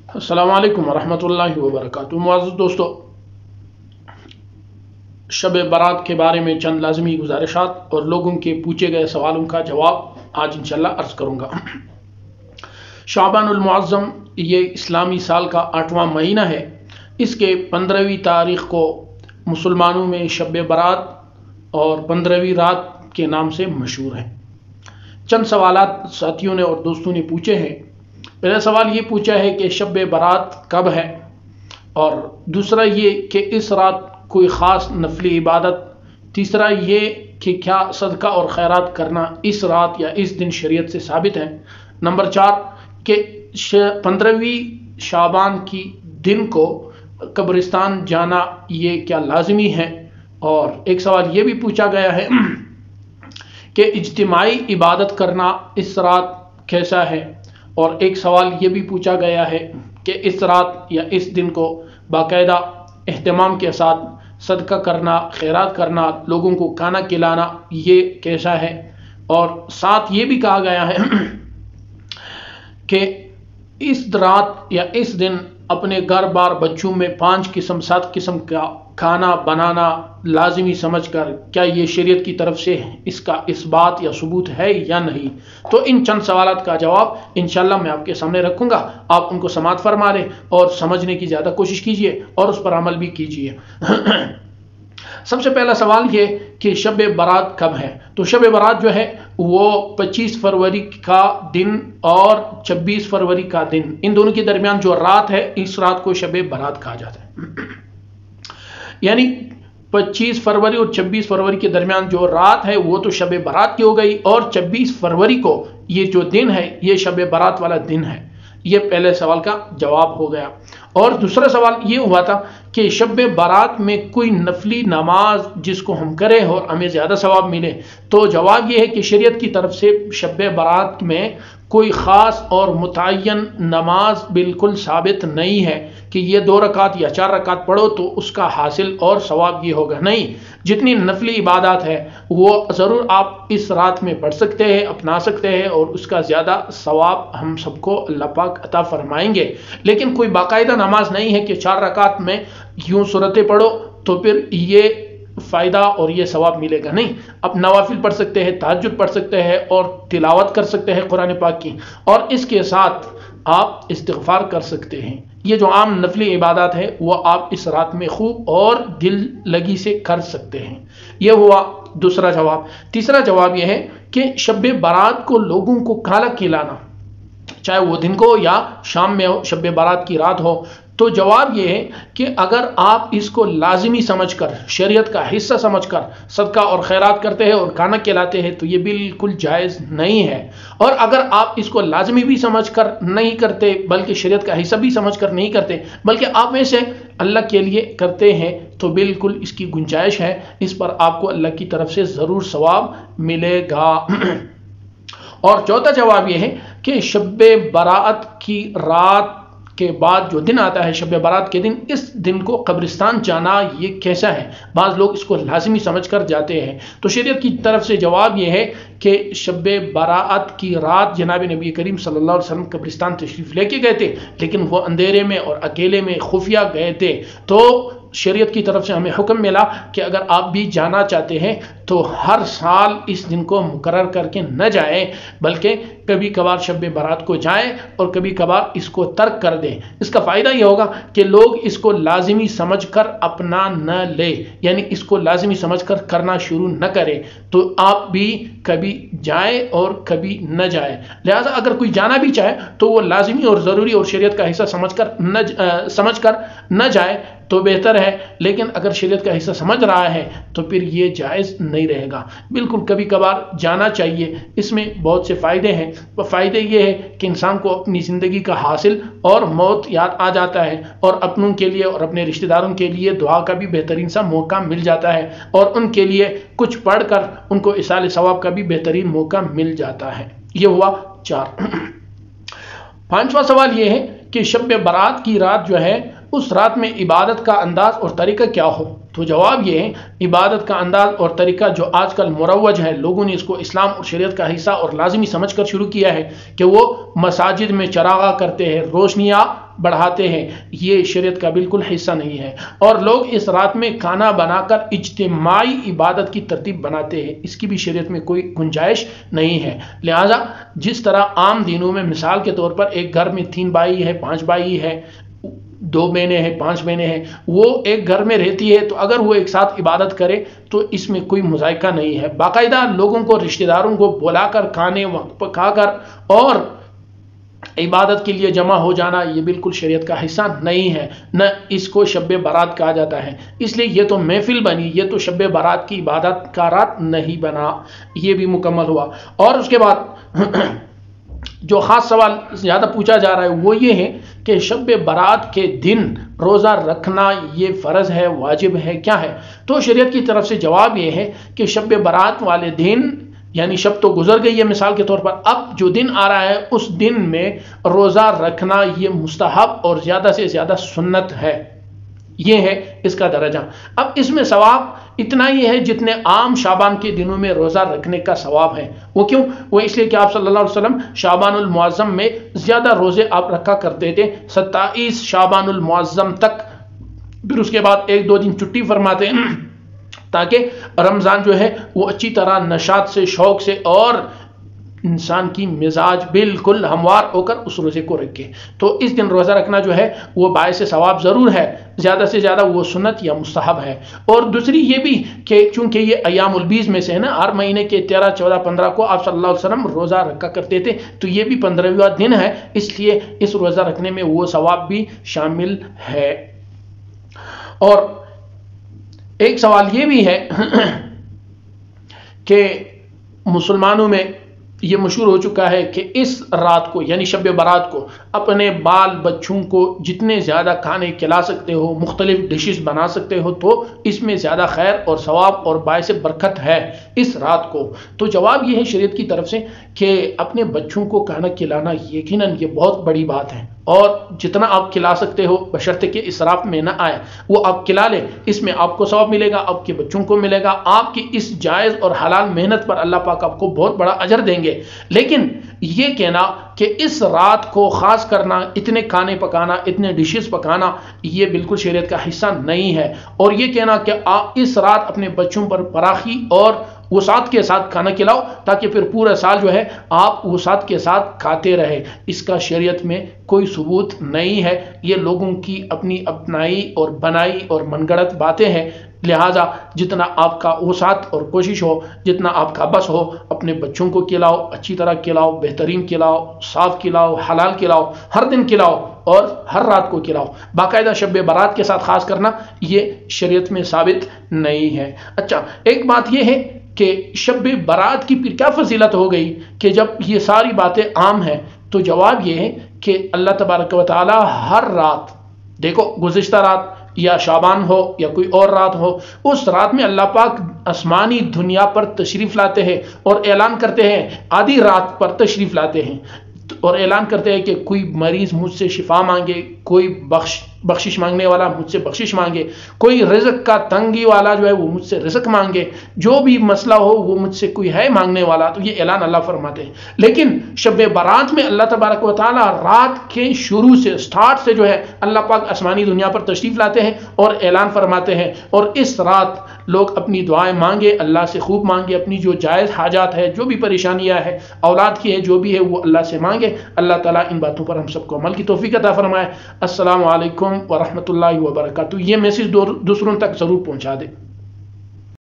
السلام علیکم ورحمۃ اللہ وبرکاتہ۔ معزز دوستو، شب برات کے بارے میں چند لازمی گزارشات اور لوگوں کے پوچھے گئے سوالوں کا جواب آج انشاءاللہ عرض کروں گا۔ شعبان المعظم یہ اسلامی سال کا 8واں مہینہ ہے۔ اس کے 15ویں تاریخ کو مسلمانوں میں شب برات اور 15ویں رات کے نام سے مشہور ہے۔ چند سوالات ساتھیوں نے اور دوستوں نے پوچھے ہیں۔ پہلا سوال یہ پوچھا ہے کہ شب برات کب ہے، اور دوسرا یہ کہ اس رات کوئی خاص نفلی عبادت، تیسرا یہ کہ کیا صدقہ اور خیرات کرنا اس رات یا اس دن شریعت سے ثابت ہے، نمبر 4 کہ 15ویں شعبان کی دن کو قبرستان جانا یہ کیا لازمی ہے، اور ایک سوال یہ بھی پوچھا گیا ہے کہ اجتماعی عبادت کرنا اس رات کیسا ہے، اور ایک سوال یہ بھی پوچھا گیا ہے کہ اس رات یا اس دن کو باقاعدہ اہتمام کے ساتھ صدقہ کرنا، خیرات کرنا، لوگوں کو کھانا کھلانا یہ کیسا ہے، اور ساتھ یہ بھی کہا گیا ہے کہ اس رات یا اس دن اپنے گھر بار بچوں میں 5 قسم 7 قسم کا کھانا بنانا لازمی سمجھ کر کیا یہ شریعت کی طرف سے اس کا اثبات یا ثبوت ہے یا نہیں۔ تو ان چند سوالات کا جواب انشاءاللہ میں آپ کے سامنے رکھوں گا، آپ ان کو سماعت فرما لیں اور سمجھنے کی زیادہ کوشش کیجئے اور اس پر عمل بھی کیجئے۔ سب سے پہلا سوال یہ کہ شب برات کب ہے؟ تو شب برات جو ہے وہ 25 فروری کا دن اور 26 فروری کا دن، ان دونوں کے درمیان جو رات ہے اس رات کو شب برات کہا جاتا ہے۔ یعنی 25 فروری اور 26 فروری کے درمیان جو رات ہے وہ تو شب برات کی ہو گئی، اور 26 فروری کو یہ جو دن ہے یہ شب برات والا دن ہے۔ یہ پہلے سوال کا جواب ہو گیا۔ اور دوسرا سوال یہ ہوا تھا کہ شب برات میں کوئی نفلی نماز جس کو ہم کریں اور ہمیں زیادہ ثواب ملے، تو جواب یہ ہے کہ شریعت کی طرف سے شب برات میں کوئی خاص اور متعین نماز بالکل ثابت نہیں ہے کہ یہ 2 رکعت یا 4 رکعت پڑھو تو اس کا حاصل اور ثواب یہ ہوگا، نہیں۔ جتنی نفلی عبادات ہے وہ ضرور آپ اس رات میں پڑھ سکتے ہیں، اپنا سکتے ہیں، اور اس کا زیادہ ثواب ہم سب کو اللہ پاک عطا فرمائیں گے، لیکن کوئی باقاعدہ نماز نہیں ہے کہ 4 رکعت میں یوں سورتیں پڑھو تو پھر یہ فائدہ اور یہ ثواب ملے گا، نہیں۔ اب نوافل پڑھ سکتے ہیں، تہجد پڑھ سکتے ہیں اور تلاوت کر سکتے ہیں قرآن پاک کی، اور اس کے ساتھ آپ استغفار کر سکتے ہیں۔ یہ جو عام نفلی عبادات ہے وہ آپ اس رات میں خوب اور دل لگی سے کر سکتے ہیں۔ یہ ہوا دوسرا جواب۔ تیسرا جواب یہ ہے کہ شب برات کو لوگوں کو کھانا کھلانا، چاہے وہ دن کو یا شام میں ہو، شب برات کی رات ہو، تو جواب یہ ہے کہ اگر آپ اس کو لازمی سمجھ کر، شریعت کا حصہ سمجھ کر صدقہ اور خیرات کرتے ہیں اور کھانا کھلاتے ہیں تو یہ بالکل جائز نہیں ہے، اور اگر آپ اس کو لازمی بھی سمجھ کر نہیں کرتے بلکہ شریعت کا حصہ بھی سمجھ کر نہیں کرتے بلکہ آپ میں سے اللہ کے لیے کرتے ہیں تو بالکل اس کی گنجائش ہے، اس پر آپ کو اللہ کی طرف سے ضرور ثواب ملے گا۔ اور چوتھا جواب یہ ہے کہ شب برات کی رات کے بعد جو دن آتا ہے، شب برات کے دن، اس دن کو قبرستان جانا یہ کیسا ہے؟ بعض لوگ اس کو لازمی سمجھ کر جاتے ہیں، تو شریعت کی طرف سے جواب یہ ہے کہ شب برات کی رات جناب نبی کریم صلی اللہ علیہ وسلم قبرستان تشریف لے کے گئے تھے، لیکن وہ اندھیرے میں اور اکیلے میں خفیہ گئے تھے، تو شریعت کی طرف سے ہمیں حکم ملا کہ اگر آپ بھی جانا چاہتے ہیں تو ہر سال اس دن کو مقرر کر کے نہ جائیں بلکہ کبھی کبھار شب برات کو جائیں اور کبھی کبھار اس کو ترک کر دیں۔ اس کا فائدہ یہ ہوگا کہ لوگ اس کو لازمی سمجھ کر اپنا نہ لے، یعنی اس کو لازمی سمجھ کر کرنا شروع نہ کرے، تو آپ بھی کبھی جائیں اور کبھی نہ جائیں۔ لہٰذا اگر کوئی جانا بھی چاہے تو وہ لازمی اور ضروری اور شریعت کا حصہ سمجھ کر نہ جائے تو بہتر ہے، لیکن اگر شریعت کا حصہ سمجھ رہا ہے تو پھر یہ جائز نہیں رہے گا۔ بالکل کبھی کبھار جانا چاہیے، اس میں بہت سے فائدے ہیں۔ وہ فائدے یہ ہے کہ انسان کو اپنی زندگی کا حاصل اور موت یاد آ جاتا ہے، اور اپنوں کے لیے اور اپنے رشتہ داروں کے لیے دعا کا بھی بہترین سا موقع مل جاتا ہے، اور ان کے لیے کچھ پڑھ کر ان کو ایصال ثواب کا بھی بہترین موقع مل جاتا ہے۔ یہ ہوا 4۔ 5واں سوال یہ ہے کہ شب برات کی رات جو ہے اس رات میں عبادت کا انداز اور طریقہ کیا ہو؟ تو جواب یہ ہے، عبادت کا انداز اور طریقہ جو آج کل مروج ہے، لوگوں نے اس کو اسلام اور شریعت کا حصہ اور لازمی سمجھ کر شروع کیا ہے کہ وہ مساجد میں چراغاں کرتے ہیں، روشنیاں بڑھاتے ہیں، یہ شریعت کا بالکل حصہ نہیں ہے۔ اور لوگ اس رات میں کھانا بنا کر اجتماعی عبادت کی ترتیب بناتے ہیں، اس کی بھی شریعت میں کوئی گنجائش نہیں ہے۔ لہٰذا جس طرح عام دنوں میں مثال کے طور پر ایک گھر میں 3 بھائی ہے، 5 بھائی ہے، 2 بہنیں ہیں، 5 بہنیں ہیں، وہ ایک گھر میں رہتی ہے، تو اگر وہ ایک ساتھ عبادت کرے تو اس میں کوئی مذائقہ نہیں ہے۔ باقاعدہ لوگوں کو، رشتہ داروں کو بلا کر کھانے وقت پر کھا کر اور عبادت کے لیے جمع ہو جانا، یہ بالکل شریعت کا حصہ نہیں ہے، نہ اس کو شب برات کہا جاتا ہے۔ اس لیے یہ تو محفل بنی، یہ تو شب برات کی عبادت کا رات نہیں بنا، یہ بھی مکمل ہوا۔ اور اس کے بعد جو خاص سوال زیادہ پوچھا جا رہا ہے وہ یہ ہے کہ شب برات کے دن روزہ رکھنا یہ فرض ہے، واجب ہے، کیا ہے؟ تو شریعت کی طرف سے جواب یہ ہے کہ شب برات والے دن، یعنی شب تو گزر گئی ہے مثال کے طور پر، اب جو دن آ رہا ہے اس دن میں روزہ رکھنا یہ مستحب اور زیادہ سے زیادہ سنت ہے، یہ ہے اس کا درجہ۔ اب اس میں ثواب اتنا ہی ہے جتنے عام شعبان کے دنوں میں روزہ رکھنے کا ثواب ہے۔ وہ کیوں؟ وہ اس لیے کہ آپ صلی اللہ علیہ وسلم شعبان المعظم میں زیادہ روزے آپ رکھا کرتے تھے، 27 شعبان المعظم تک، پھر اس کے بعد 1-2 دن چھٹی فرماتے ہیں تاکہ رمضان جو ہے وہ اچھی طرح نشاط سے، شوق سے اور انسان کی مزاج بالکل ہموار ہو کر اس روزے کو رکھے۔ تو اس دن روزہ رکھنا جو ہے وہ باعث ثواب ضرور ہے، زیادہ سے زیادہ وہ سنت یا مستحب ہے۔ اور دوسری یہ بھی کہ چونکہ یہ ایام البیض میں سے ہے نا، ہر مہینے کے 13، 14، 15 کو آپ صلی اللہ علیہ وسلم روزہ رکھا کرتے تھے، تو یہ بھی 15واں دن ہے، اس لیے اس روزہ رکھنے میں وہ ثواب بھی شامل ہے۔ اور ایک سوال یہ بھی ہے کہ مسلمانوں میں یہ مشہور ہو چکا ہے کہ اس رات کو یعنی شب برات کو اپنے بال بچوں کو جتنے زیادہ کھانے کھلا سکتے ہو، مختلف ڈشز بنا سکتے ہو، تو اس میں زیادہ خیر اور ثواب اور باعث برکت ہے اس رات کو۔ تو جواب یہ ہے شریعت کی طرف سے کہ اپنے بچوں کو کھانا کھلانا یقیناً یہ بہت بڑی بات ہے، اور جتنا آپ کھلا سکتے ہو بشرطے کہ اسراف میں نہ آئے وہ آپ کھلا لیں، اس میں آپ کو ثواب ملے گا، آپ کے بچوں کو ملے گا، آپ کی اس جائز اور حلال محنت پر اللہ پاک آپ کو بہت بڑا اجر دیں گے۔ لیکن یہ کہنا کہ اس رات کو خاص کرنا، اتنے کھانے پکانا، اتنے ڈشز پکانا، یہ بالکل شریعت کا حصہ نہیں ہے۔ اور یہ کہنا کہ آپ اس رات اپنے بچوں پر فراخی اور وسعت کے ساتھ کھانا کھلاؤ تاکہ پھر پورا سال جو ہے آپ وسعت کے ساتھ کھاتے رہے، اس کا شریعت میں کوئی ثبوت نہیں ہے، یہ لوگوں کی اپنی اپنائی اور بنائی اور من گڑت باتیں ہیں۔ لہٰذا جتنا آپ کا وسعت اور کوشش ہو، جتنا آپ کا بس ہو، اپنے بچوں کو کھلاؤ، اچھی طرح کھلاؤ، بہترین کھلاؤ، صاف کھلاؤ، حلال کھلاؤ، ہر دن کھلاؤ اور ہر رات کو کھلاؤ۔ باقاعدہ شب برات کے ساتھ خاص کرنا یہ شریعت میں ثابت نہیں ہے۔ اچھا، ایک بات یہ ہے کہ شب برات کی پھر کیا فضیلت ہو گئی کہ جب یہ ساری باتیں عام ہیں؟ تو جواب یہ ہے کہ اللہ تبارک و تعالی ہر رات، دیکھو گزشتہ رات یا شعبان ہو یا کوئی اور رات ہو، اس رات میں اللہ پاک آسمانی دنیا پر تشریف لاتے ہیں اور اعلان کرتے ہیں، آدھی رات پر تشریف لاتے ہیں اور اعلان کرتے ہیں کہ کوئی مریض مجھ سے شفا مانگے، کوئی بخشش مانگنے والا مجھ سے بخشش مانگے، کوئی رزق کا تنگی والا جو ہے وہ مجھ سے رزق مانگے، جو بھی مسئلہ ہو وہ مجھ سے کوئی ہے مانگنے والا، تو یہ اعلان اللہ فرماتے ہیں۔ لیکن شب برات میں اللہ تبارک و تعالی رات کے شروع سے، سٹارٹ سے جو ہے اللہ پاک آسمانی دنیا پر تشریف لاتے ہیں اور اعلان فرماتے ہیں، اور اس رات لوگ اپنی دعائیں مانگے، اللہ سے خوب مانگے، اپنی جو جائز حاجات ہے، جو بھی پریشانیاں ہے، اولاد کی ہے، جو بھی ہے وہ اللہ سے مانگے۔ اللہ تعالیٰ ان باتوں پر ہم سب کو عمل کی توفیق عطا فرمائے۔ السلام علیکم ورحمۃ اللہ وبرکاتہ۔ یہ میسج دوسروں تک ضرور پہنچا دے۔